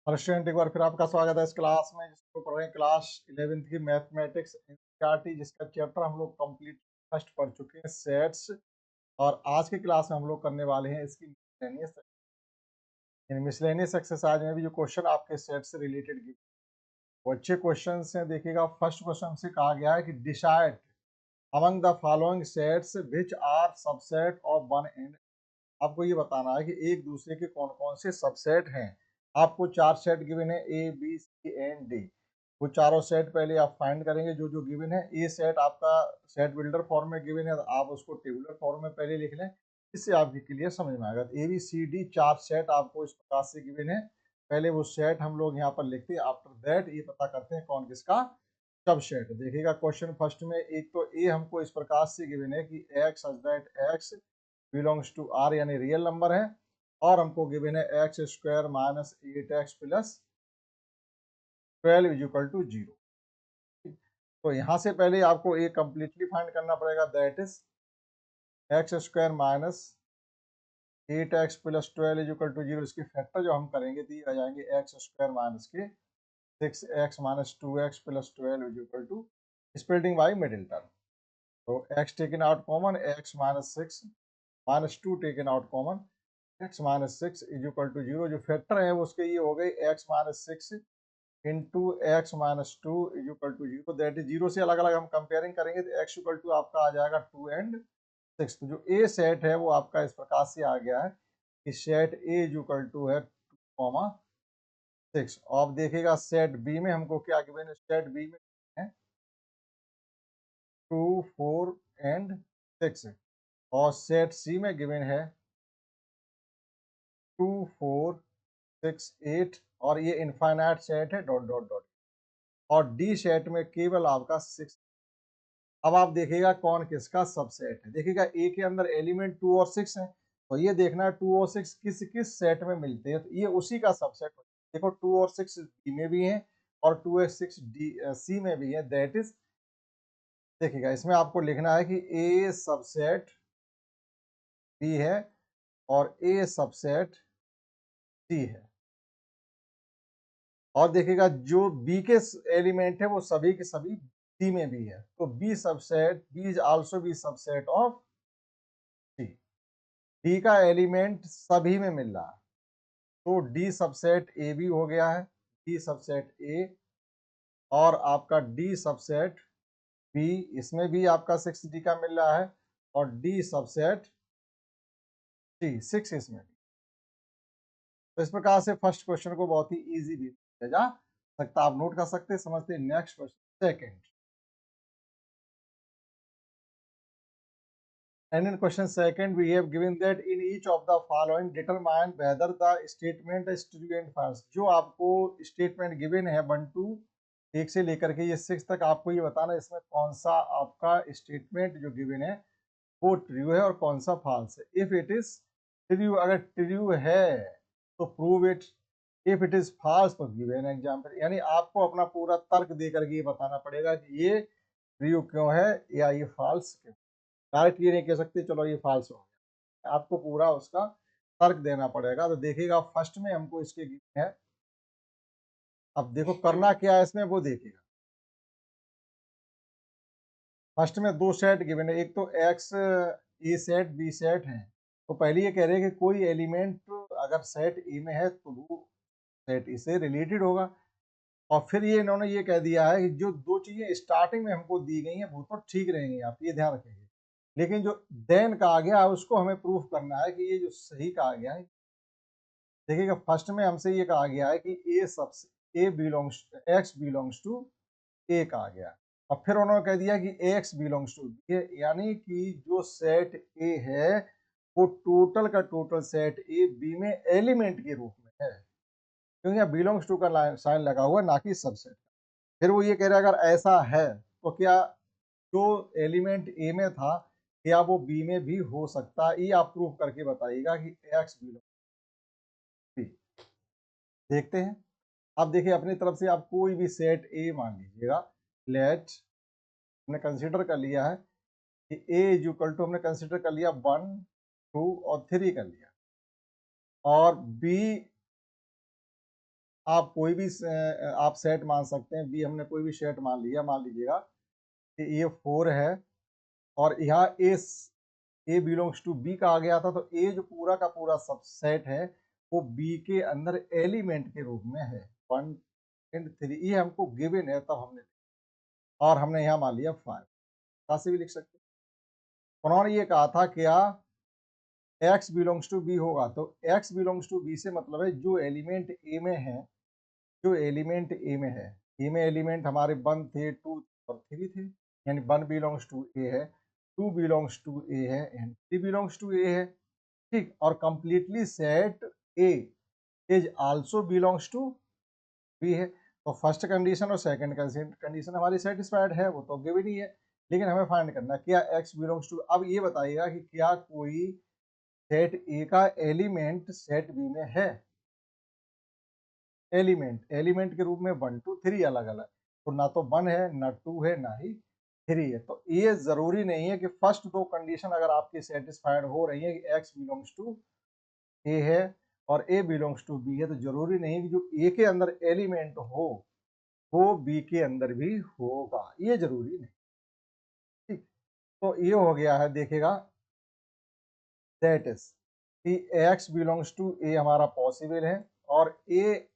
Hello student, एक बार फिर आपका स्वागत है इस क्लास में जिसको पढ़ रहे हैं क्लास 11th की मैथमेटिक्स एनसीईआरटी, जिसका चैप्टर हम लोग कंप्लीट फर्स्ट पढ़ चुके हैं सेट्स। और आज की क्लास में हम लोग करने वाले हैं इसकी मिसलेनियस एक्सरसाइज में भी जो क्वेश्चन आपके सेट से रिलेटेड वो अच्छे क्वेश्चन हैं। देखिएगा, फर्स्ट क्वेश्चन से कहा गया है कि decide among the following sets which are subset of one and. आपको ये बताना है कि एक दूसरे के कौन कौन से सबसेट हैं। आपको चार सेट गिवन है, A B C and D. वो चारों सेट पहले आप फाइंड करेंगे जो जो गिवन है। ए सेट आपका सेट बिल्डर फॉर्म में गिवन है, तो आप उसको टेबुलर फॉर्म में पहले लिख लें, इससे आपकी क्लियर समझ में आएगा। ए बी सी डी चार सेट आपको इस प्रकार से गिवन है। पहले वो सेट हम लोग यहाँ पर लिखते हैं, आफ्टर दैट ये पता करते हैं कौन किसका सब सेट। देखिएगा क्वेश्चन फर्स्ट में, एक तो ए हमको इस प्रकार से गिवन है कि x such that x belongs to R, यानी रियल नंबर है। और हमको गिवन है x square minus 8x plus 12 is equal to 0। तो यहाँ से पहले आपको ए कंप्लीटली फाइंड करना पड़ेगा, that is x square minus 8x plus 12 is equal to 0। इसके फैक्टर जो हम करेंगे तो ये आ जाएंगे एक्स स्क्वायर माइनस के 6x minus 2x plus 12 is equal to splitting by middle term. तो x taken out common, x minus 6 minus 2 taken out common, x minus 6 is equal to 0। जो फैक्टर है वो उसके ये हो गई x minus 6 into x minus 2 is equal to 0। That is 0 से अलग अलग हम कंपेयरिंग करेंगे तो x इक्वल टू आपका आ जाएगा 2 एंड 6। तो जो ए सेट है वो आपका इस प्रकार से आ गया है कि set A is equal to है 2,6। अब देखिएगा सेट बी में हमको क्या गिवन है। सेट बी में है 2 4 एंड 6, और सेट सी में गिवन है 2 4 6 8, और ये इनफाइनाइट सेट है डॉट डॉट डॉट। और डी सेट में केवल आपका 6। अब आप देखिएगा कौन किसका सबसेट है। देखिएगा ए के अंदर एलिमेंट 2 और 6 है, तो ये देखना है 2 और 6 किस किस सेट में मिलते हैं, तो ये उसी का सबसेट। देखो 2 और 6 बी में भी है और 2 और 6 डी सी में भी है। दैट इज, देखिएगा इसमें आपको लिखना है कि ए सबसेट बी है और ए सबसेट सी है। और देखिएगा जो बी के एलिमेंट है वो सभी के सभी सी में भी है, तो B subset B is also B subset of C. D का एलिमेंट सभी में मिल रहा है, तो डी सबसेट ए भी हो गया है, डी सबसेट ए। और आपका डी सबसेट बी, इसमें भी आपका 6 डी का मिल रहा है, और डी सबसेट सी 6 इसमें भी। तो इस प्रकार से फर्स्ट क्वेश्चन को बहुत ही इजी भी किया जा सकता, आप नोट कर सकते हैं, समझते हैं। Next question second, and in question second we have given that in each of the following determine whether the statement is true and false। जो आपको स्टेटमेंट गिवन है 1 to 1 से लेकर के ये 6 तक, आपको ये बताना इसमें कौन सा आपका स्टेटमेंट जो गिवन है वो ट्रू है और कौन सा फॉल्स है। इफ इट इज ट्रू, अगर ट्रू है तो prove it, if it is false तो गिव एन एग्जांपल। यानी आपको अपना पूरा तर्क दे करके ये बताना पड़ेगा कि ये ट्रू क्यों है या ये फॉल्स क्यों। डायरेक्ट ये नहीं कह सकते चलो ये फॉल्स हो गया, आपको पूरा उसका तर्क देना पड़ेगा। तो देखिएगा फर्स्ट में हमको इसके गिवन है, अब देखो करना क्या है इसमें वो देखिएगा। फर्स्ट में दो सेट गिवन है, एक तो एक्स ए सेट बी सेट है। तो पहले ये कह रहे हैं कि कोई एलिमेंट अगर सेट ए में है तो वो सेट ए से रिलेटेड होगा। और फिर ये इन्होंने ये कह दिया है कि जो दो चीजें स्टार्टिंग में हमको दी गई हैं वो तो ठीक रहेंगी, आप ये ध्यान रखेंगे, लेकिन जो देन कहा गया है उसको हमें प्रूफ करना है कि ये जो सही कहा गया है। देखिएगा फर्स्ट में हमसे ये कहा गया है कि ए सबसे ए बिलोंग्स एक्स बिलोंग्स टू ए कहा गया, और फिर उन्होंने कह दिया कि एक्स बिलोंग्स टू बी, यानी कि जो सेट ए है वो टोटल का टोटल सेट ए बी में एलिमेंट के रूप में है, क्योंकि यहाँ बिलोंग्स टू का साइन लगा हुआ है ना कि सबसेट। फिर वो ये कह रहा है अगर ऐसा है तो क्या जो एलिमेंट ए में था क्या वो बी में भी हो सकता है, ये आप प्रूफ करके बताइएगा कि एक्स बिलोंग बी। देखते हैं। अब देखिए अपनी तरफ से आप कोई भी सेट ए मान लीजिएगा। लेट, हमने कंसीडर कर लिया है कि ए इज इक्वल टू, हमने कंसीडर कर लिया 1 2 और 3 कर लिया, और बी आप कोई भी आप सेट मान सकते हैं, बी हमने कोई भी सेट मान लिया, मान लीजिएगा कि ये 4 है और यहाँ ए बिलोंग्स टू बी कहा गया था, तो ए जो पूरा का पूरा सबसेट है वो बी के अंदर एलिमेंट के रूप में है 1 एंड 3, ये हमको गिवन है, तब हमने और हमने यहाँ मान लिया 5, कैसे भी लिख सकते हैं। उन्होंने ये कहा था क्या x बिलोंग्स टू बी होगा, तो x बिलोंग्स टू बी से मतलब है जो एलिमेंट ए में है, जो एलिमेंट ए में है, ए में एलिमेंट हमारे 1 थे, 2 और 3 थे, यानी 1 बिलोंग्स टू ए है, 2 बिलोंग्स टू ए है एंड 3 बिलोंग्स टू ए है, ठीक। और completely set A is also belongs to B है, तो फर्स्ट कंडीशन और सेकंड कंडीशन हमारी सेटिस्फाइड है, वो तो गिवन ही है। लेकिन हमें फाइंड करना क्या x बिलोंग्स टू, अब ये बताइएगा कि क्या कोई सेट ए का एलिमेंट सेट बी में है। एलिमेंट के रूप में 1 2 3 अलग अलग, तो ना तो 1 है ना 2 है ना ही 3 है, तो ये जरूरी नहीं है कि फर्स्ट दो कंडीशन अगर आपकी सेटिस्फाइड हो रही है कि x बिलोंग्स टू ए है और ए बिलोंग्स टू बी है, तो जरूरी नहीं कि जो ए के अंदर एलिमेंट हो वो बी के अंदर भी होगा, ये जरूरी नहीं, ठीक। तो ये हो गया है, देखिएगा दैट इज कि एक्स बिलोंग्स टू ए हमारा पॉसिबल है और ए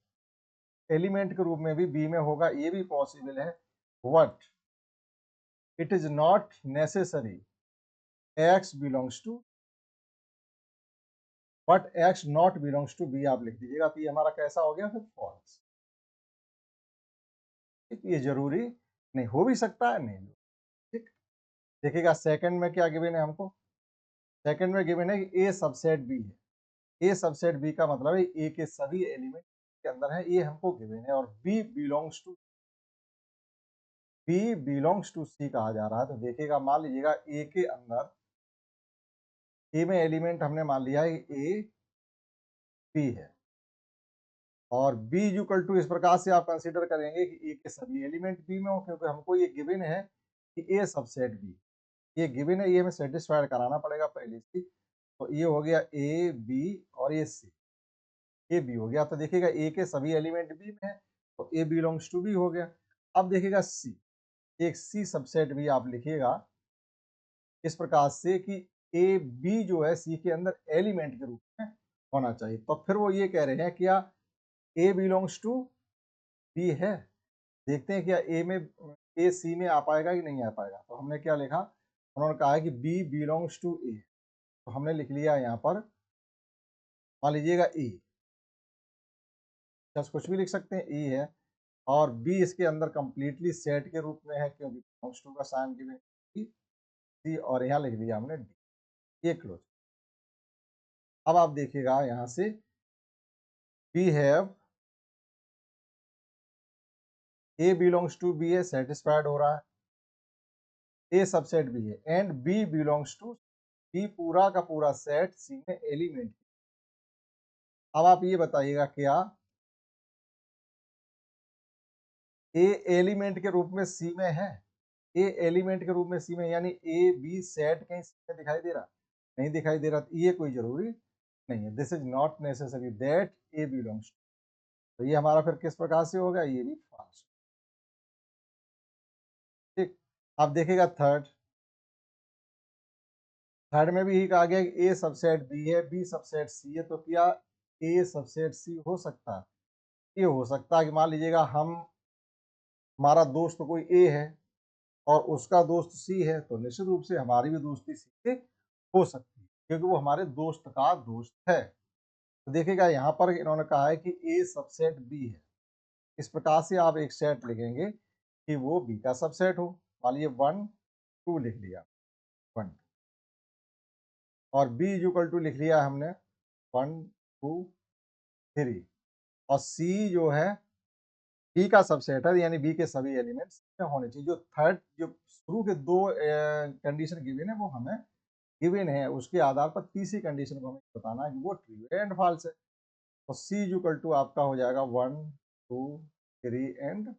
एलिमेंट के रूप में भी बी में होगा, ये भी पॉसिबल है, but it is not necessary x belongs to, but x not belongs to B आप लिख दीजिएगा, तो ये हमारा कैसा हो गया फिर फॉल्स, ठीक। ये जरूरी नहीं, हो भी सकता है नहीं, ठीक। देखिएगा सेकंड में क्या गिवन है हमको, सेकंड में गिवन है कि ए सबसेट बी है, ए सबसेट बी का मतलब है ए के सभी एलिमेंट के अंदर है, ये हमको गिवन है, और बी बिलोंग्स टू सी कहा जा रहा है। तो देखिएगा मान लीजिएगा ए के अंदर, ए में एलिमेंट हमने मान लिया है ए बी है और बी इक्वल टू, इस प्रकार से आप कंसीडर करेंगे कि ए के सभी एलिमेंट बी में हो, क्योंकि हमको ये गिवन है कि ए सबसेट बी, ये गिवन है, ये हमें सेटिस्फाइड कराना पड़ेगा पहले से। तो ये हो गया ए बी और ये सी, ए बी हो गया, तो देखिएगा ए के सभी एलिमेंट बी में है तो ए बिलोंग्स टू बी हो गया। अब देखिएगा सी, एक सी सबसेट भी आप लिखिएगा इस प्रकार से कि ए बी जो है सी के अंदर एलिमेंट के रूप में होना चाहिए, तो फिर वो ये कह रहे हैं क्या ए बिलोंग्स टू बी है, देखते हैं क्या ए में ए सी में आ पाएगा कि नहीं आ पाएगा। तो हमने क्या लिखा, उन्होंने कहा है कि बी बिलोंग्स टू ए, तो हमने लिख लिया यहाँ पर, मान लीजिएगा ए, जस्ट कुछ भी लिख सकते हैं, ए है और बी इसके अंदर कंप्लीटली सेट के रूप में है क्योंकि बिलोंग्स टू का साइन गिवन सी, और यहाँ लिख दिया हमने डी, ये क्लोज। अब आप देखिएगा यहाँ से we have A belongs to B है, सेटिस्फाइड हो रहा है, ए सबसेट बी है and B belongs to B, पूरा का पूरा सेट सी में एलिमेंट। अब आप ये बताइएगा क्या ए एलिमेंट के रूप में सी में है, ए एलिमेंट के रूप में सी में, यानी ए बी सेट कहीं सी में दिखाई दे रहा, नहीं दिखाई दे रहा, तो ये कोई जरूरी नहीं है, this is not necessary that A belongs, तो ये हमारा फिर किस प्रकार से होगा, ये भी फॉल्स, ठीक। अब देखिएगा थर्ड में भी यही कहा गया कि ए सबसेट बी है, बी सबसेट सी है, तो क्या ए सबसेट सी हो सकता है, ये हो सकता है कि मान लीजिएगा हम, हमारा दोस्त कोई ए है और उसका दोस्त सी है, तो निश्चित रूप से हमारी भी दोस्ती सी से हो सकती है क्योंकि वो हमारे दोस्त का दोस्त है। तो देखिएगा यहाँ पर इन्होंने कहा है कि ए सबसेट बी है, इस प्रकार से आप एक सेट लिखेंगे कि वो बी का सबसेट हो, मान लीजिए 1 2 लिख लिया, 1 और बी इक्वल टू लिख लिया हमने 1 2 3, और सी जो है बी का सबसेट है, यानी बी के सभी एलिमेंट्स में होने चाहिए। जो थर्ड, जो शुरू के दो कंडीशन गिवन है वो हमें गिवन है, उसके आधार पर तीसरी कंडीशन को हमें बताना है कि वो ट्रू एंड फॉल्स है। तो सी इक्वल टू आपका हो जाएगा 1 2 3 एंड,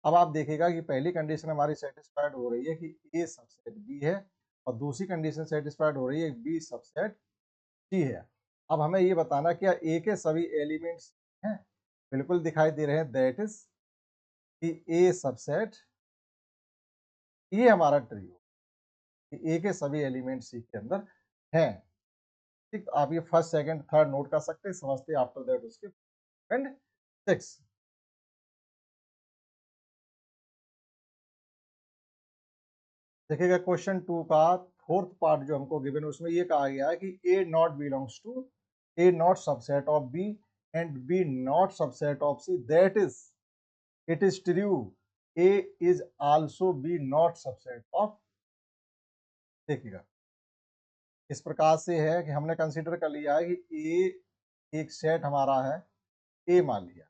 अब आप देखिएगा कि पहली कंडीशन हमारी सेटिस्फाइड हो रही है कि ए सबसेट बी है और दूसरी कंडीशन सेटिस्फाइड हो रही है बी सबसेट सी है। अब हमें ये बताना क्या ए के सभी एलिमेंट्स हैं, बिल्कुल दिखाई दे रहे हैं, दैट इज कि ए सबसेट, ये हमारा ट्री हो कि ए के सभी एलिमेंट सी के अंदर हैं। ठीक, तो आप ये फर्स्ट सेकंड थर्ड नोट कर सकते हैं, समझते हैं आफ्टर दैट उसके एंड 6। देखिएगा क्वेश्चन 2 का फोर्थ पार्ट जो हमको गिवन है उसमें ये कहा गया है कि A not belongs to, A not subset of B and B not subset of C, that is it is true A is also B not subset of. देखिएगा इस प्रकार से है कि हमने कंसीडर कर लिया है कि ए एक सेट हमारा है, ए मान लिया,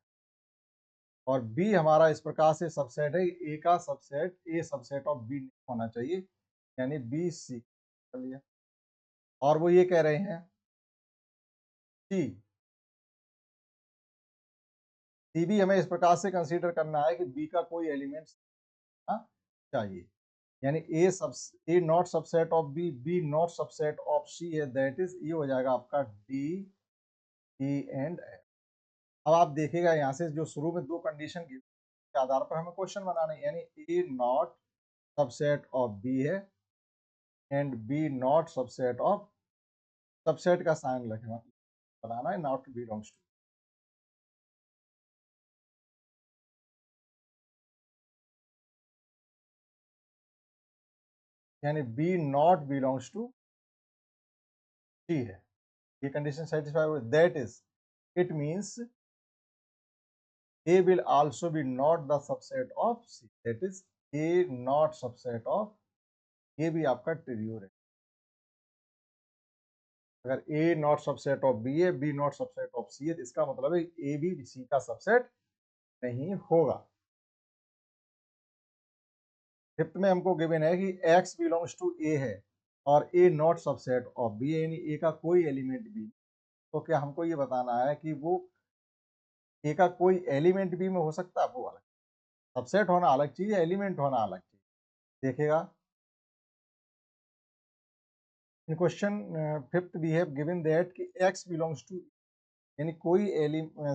और बी हमारा इस प्रकार से सबसेट है, ए का subset A subset of B होना चाहिए, यानी बी सी कर लिया। और वो ये कह रहे हैं सी, सी भी हमें इस प्रकार से कंसीडर करना है कि बी का कोई एलिमेंट चाहिए, यानी A not subset of B, B not subset of C है, दैट इज ये हो जाएगा आपका डी, ई एंड एफ। अब आप देखिएगा यहाँ से जो शुरू में दो कंडीशन के आधार पर हमें क्वेश्चन बनाना है, यानी A not subset of B है and B not subset of, subset का साइन रखना बनाना है, नॉट बिलोंग्स टू, यानी B not belongs to C है। ये कंडीशन सेटिस्फाई हुई, that is it means A will also be not the subset of C, that is A not subset of, ये भी आपका ट्रिव्यू है। अगर A not subset of B है, B not subset of C है, तो इसका मतलब है A भी C का सबसेट नहीं होगा। फिफ्थ में हमको गिवन है कि X बिलोंग्स टू A है और A not subset of B है, यानी A का कोई एलिमेंट B, तो क्या हमको ये बताना है कि वो A का कोई एलिमेंट B में हो सकता है? वो अलग, सबसेट होना अलग चीज है, एलिमेंट होना अलग चीज। देखिएगा in question fifth we have given that कि x बिलोंग्स टू, यानी कोई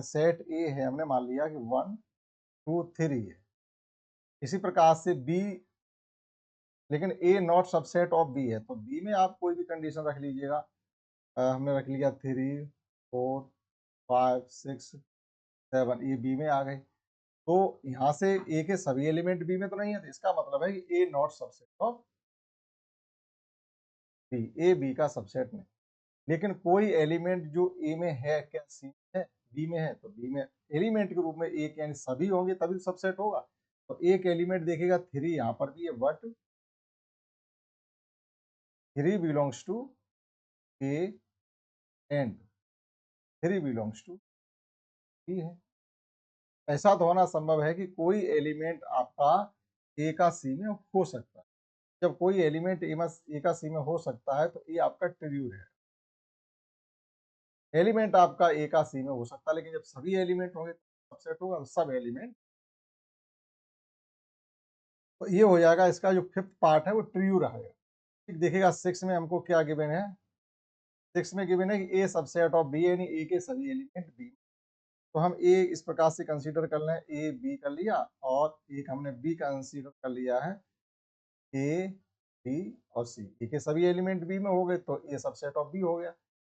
सेट ए है, हमने मान लिया कि 1 2 3 है, इसी प्रकार से b, लेकिन a not subset of b है, तो b में आप कोई भी कंडीशन रख लीजिएगा। हमने रख लिया 3 4 5 6 7, ये b में आ गए, तो यहाँ से a के सभी एलिमेंट b में तो नहीं है, तो इसका मतलब है कि a not subset of b, a b का सबसेट नहीं। लेकिन कोई एलिमेंट जो ए में है क्या सी में है, बी में है, तो बी में एलिमेंट के रूप में एक यानी सभी होंगे तभी सबसेट होगा। तो एक एलिमेंट देखिएगा 3 यहाँ पर भी है, but 3 belongs to A and 3 belongs to B है। ऐसा तो होना संभव है कि कोई एलिमेंट आपका ए का सी में हो सकता है। जब कोई एलिमेंट ए का सी में हो सकता है तो ये आपका ट्रिव्यू है। एलिमेंट आपका ए का सी में हो सकता है, लेकिन जब सभी एलिमेंट होंगे सबसेट होगा, तो सब एलिमेंट, तो ये हो जाएगा। इसका जो फिफ्थ पार्ट है वो ट्रिव्यू रहेगा। ठीक, देखिएगा 6 में हमको क्या गिवन है, 6 में गिवन है कि ए सबसेट ऑफ बी, यानी ए के सभी एलिमेंट बी। तो हम ए इस प्रकार से कंसीडर कर लें, ए बी कर लिया, और एक हमने बी कंसीडर कर लिया है, ए बी और सी, ए के सभी एलिमेंट बी में हो गए, तो ए सबसेट ऑफ बी हो गया।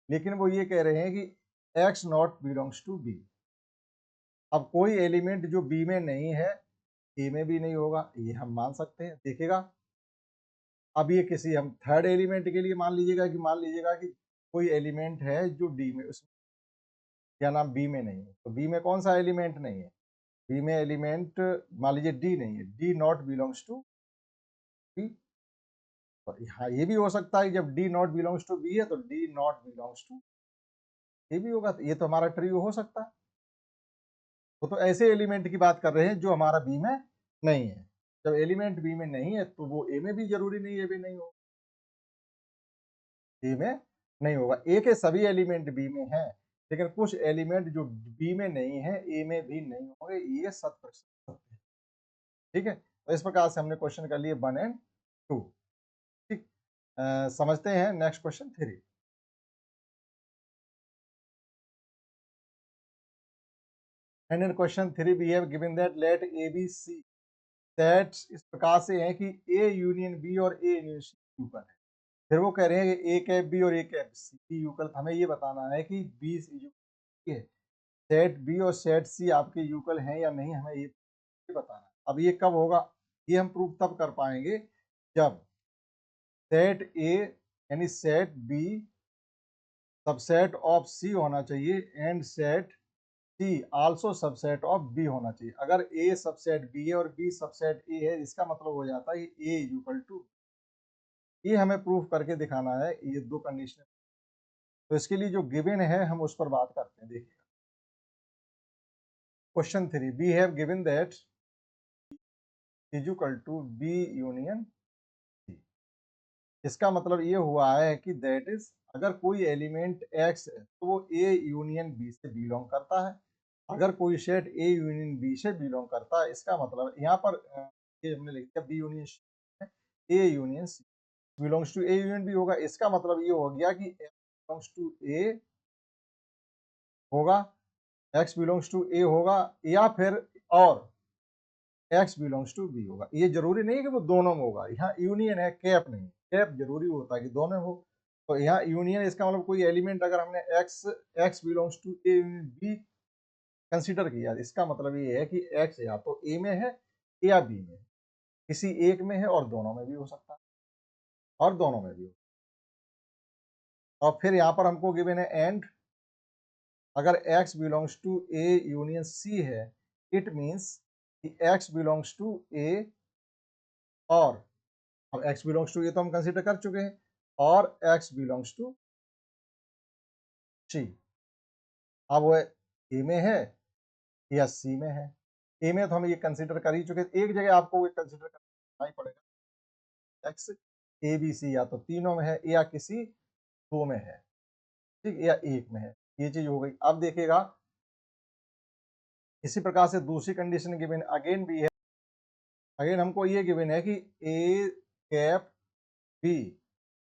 लेकिन वो ये कह रहे हैं कि x not belongs to B. अब कोई एलिमेंट जो बी में नहीं है ए में भी नहीं होगा, ये हम मान सकते हैं। देखिएगा अब ये किसी हम थर्ड एलिमेंट के लिए मान लीजिएगा कि कोई एलिमेंट है जो डी में, उसमें क्या नाम बी में नहीं है, तो बी में कौन सा एलिमेंट नहीं है, बी में एलिमेंट मान लीजिए डी नहीं है, D not belongs to B. तो हाँ ये भी हो सकता है जब D not belongs to B है तो D not belongs to A भी होगा, तो ये तो हमारा ट्री हो सकता है। तो ऐसे एलिमेंट की बात कर रहे हैं जो हमारा बी में नहीं है। जब एलिमेंट बी में नहीं है तो वो ए में भी जरूरी नहीं है, भी नहीं हो, बी में नहीं होगा। ए के सभी एलिमेंट बी में हैं, लेकिन कुछ एलिमेंट जो बी में नहीं है ए में भी नहीं होंगे, ये 100% सत्य है। ठीक है, तो इस प्रकार से हमने क्वेश्चन कर लिए 1 एंड 2। ठीक, समझते हैं next question 3। And in question 3 we have given that let A B C sets इस प्रकार से हैं कि ए यूनियन बी और ए यूनियन सी यूकल है। फिर वो कह रहे हैं कि ए कैप बी और ए कैप सी की यूकल, हमें ये बताना है कि बी यूकल सेट बी और सेट सी आपके यूकल हैं या नहीं, हमें ये बताना है। अब ये कब होगा, ये हम प्रूव तब कर पाएंगे जब सेट ए यानी set B subset of C होना चाहिए and set C also subset of B होना चाहिए। अगर ए सबसेट बी है और बी सबसेट ए है, इसका मतलब हो जाता है ए इक्वल टू, ये हमें प्रूव करके दिखाना है ये दो कंडीशन। तो इसके लिए जो गिवन है हम उस पर बात करते हैं। देखिए question 3 we have given that is equal to B union C. इसका मतलब ये हुआ है कि दैट इज अगर कोई एलिमेंट एक्स है तो वो ए यूनियन बी से बिलोंग करता है। अगर कोई सेट ए यूनियन बी से बिलोंग करता है, इसका मतलब यहाँ पर ये हमने लिख दिया B union C, A union C belongs to A union B होगा। इसका मतलब ये हो गया कि एक्स बिलोंग्स टू ए होगा, एक्स बिलोंग्स टू ए होगा, या फिर और एक्स बिलोंग्स टू बी होगा। ये जरूरी नहीं है कि वो दोनों में होगा, यहाँ यूनियन है, कैप नहीं। कैप जरूरी होता है कि दोनों हो। तो यहाँ यूनियन, इसका मतलब कोई एलिमेंट अगर हमने x x belongs to A union B consider किया, इसका मतलब ये है कि एक्स या तो ए में है या बी में, किसी एक में है और दोनों में भी हो सकता है, और दोनों में भी हो। और फिर यहाँ पर हमको गिवन है एंड अगर x belongs to A union C है, इट मीन्स कि x बिलोंग्स टू ए और, अब x बिलोंग्स टू ए तो हम कंसीडर कर चुके हैं, और x बिलोंग्स टू सी। अब वो ए में है या सी में है। ए में तो हम ये कंसीडर कर ही चुके, एक जगह आपको ये कंसीडर करना ही पड़ेगा, x ए बी सी या तो तीनों में है या किसी दो में है, ठीक, या एक में है। ये चीज हो गई। अब देखिएगा इसी प्रकार से दूसरी कंडीशन गिवन अगेन भी है। अगेन हमको ये गिवन है कि A cap B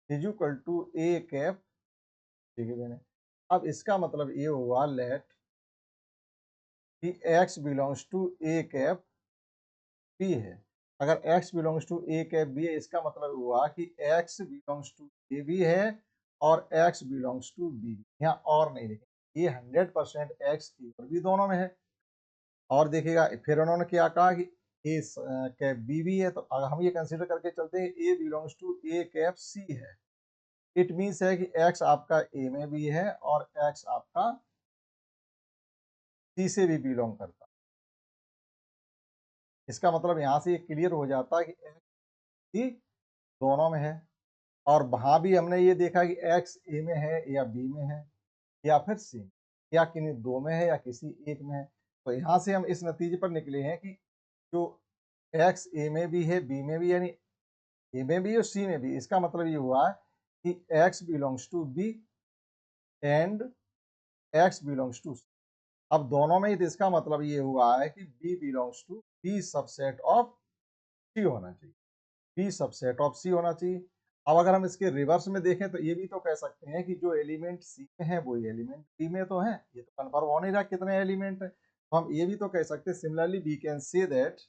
is equal to A cap given है। अब इसका मतलब ये हुआ लेट कि x belongs to A cap B है। अगर x belongs to A cap B है, इसका मतलब हुआ कि x बिलोंग्स टू ए भी है और x बिलोंग्स टू बी। यहाँ और नहीं लिखे, ये 100% x की और बी दोनों में है। और देखिएगा फिर उन्होंने क्या कहा कि ए कैप बी भी है, तो अगर हम ये कंसीडर करके चलते हैं A belongs to A cap C है, इट मीन्स है कि x आपका ए में भी है और x आपका सी से भी बिलोंग करता है। इसका मतलब यहाँ से ये क्लियर हो जाता है कि x सी दोनों में है। और वहां भी हमने ये देखा कि x ए में है या बी में है या फिर सी, या किन्हीं दो में है या किसी एक में है। तो यहाँ से हम इस नतीजे पर निकले हैं कि जो x ए में भी है बी में भी, यानी ए में भी और सी में भी, इसका मतलब ये हुआ है कि x belongs to B and x belongs to C. अब दोनों में ही, तो इसका मतलब ये हुआ है कि b belongs to B subset of C होना चाहिए, बी सबसेट ऑफ सी होना चाहिए। अब अगर हम इसके रिवर्स में देखें तो ये भी तो कह सकते हैं कि जो एलिमेंट सी में है वही एलिमेंट बी में तो है। ये तो कन्फर्म हो नहीं रहा कितने एलिमेंट है, तो हम ये भी तो कह सकते हैं similarly we can say that,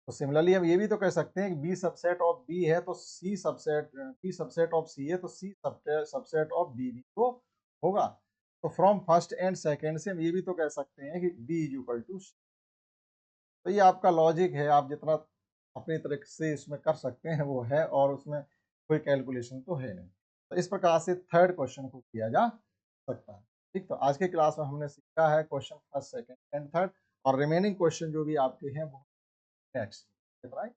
तो सिमिलरली हम ये भी तो कह सकते हैं कि बी सबसेट ऑफ बी है तो सी subset, B subset of C है तो सी सबसेट ऑफ बी भी तो होगा। तो फ्रॉम फर्स्ट एंड सेकंड से हम ये भी तो कह सकते हैं कि बी इज इक्वल टू सी। तो ये आपका लॉजिक है, आप जितना अपनी तरह से इसमें कर सकते हैं वो है, और उसमें कोई कैलकुलेशन तो है नहीं। तो इस प्रकार से थर्ड क्वेश्चन को किया जा सकता है। ठीक, तो आज के क्लास में हमने सीखा है question first second and third, और रिमेनिंग क्वेश्चन जो भी आपके हैं वो नेक्स्ट, राइट।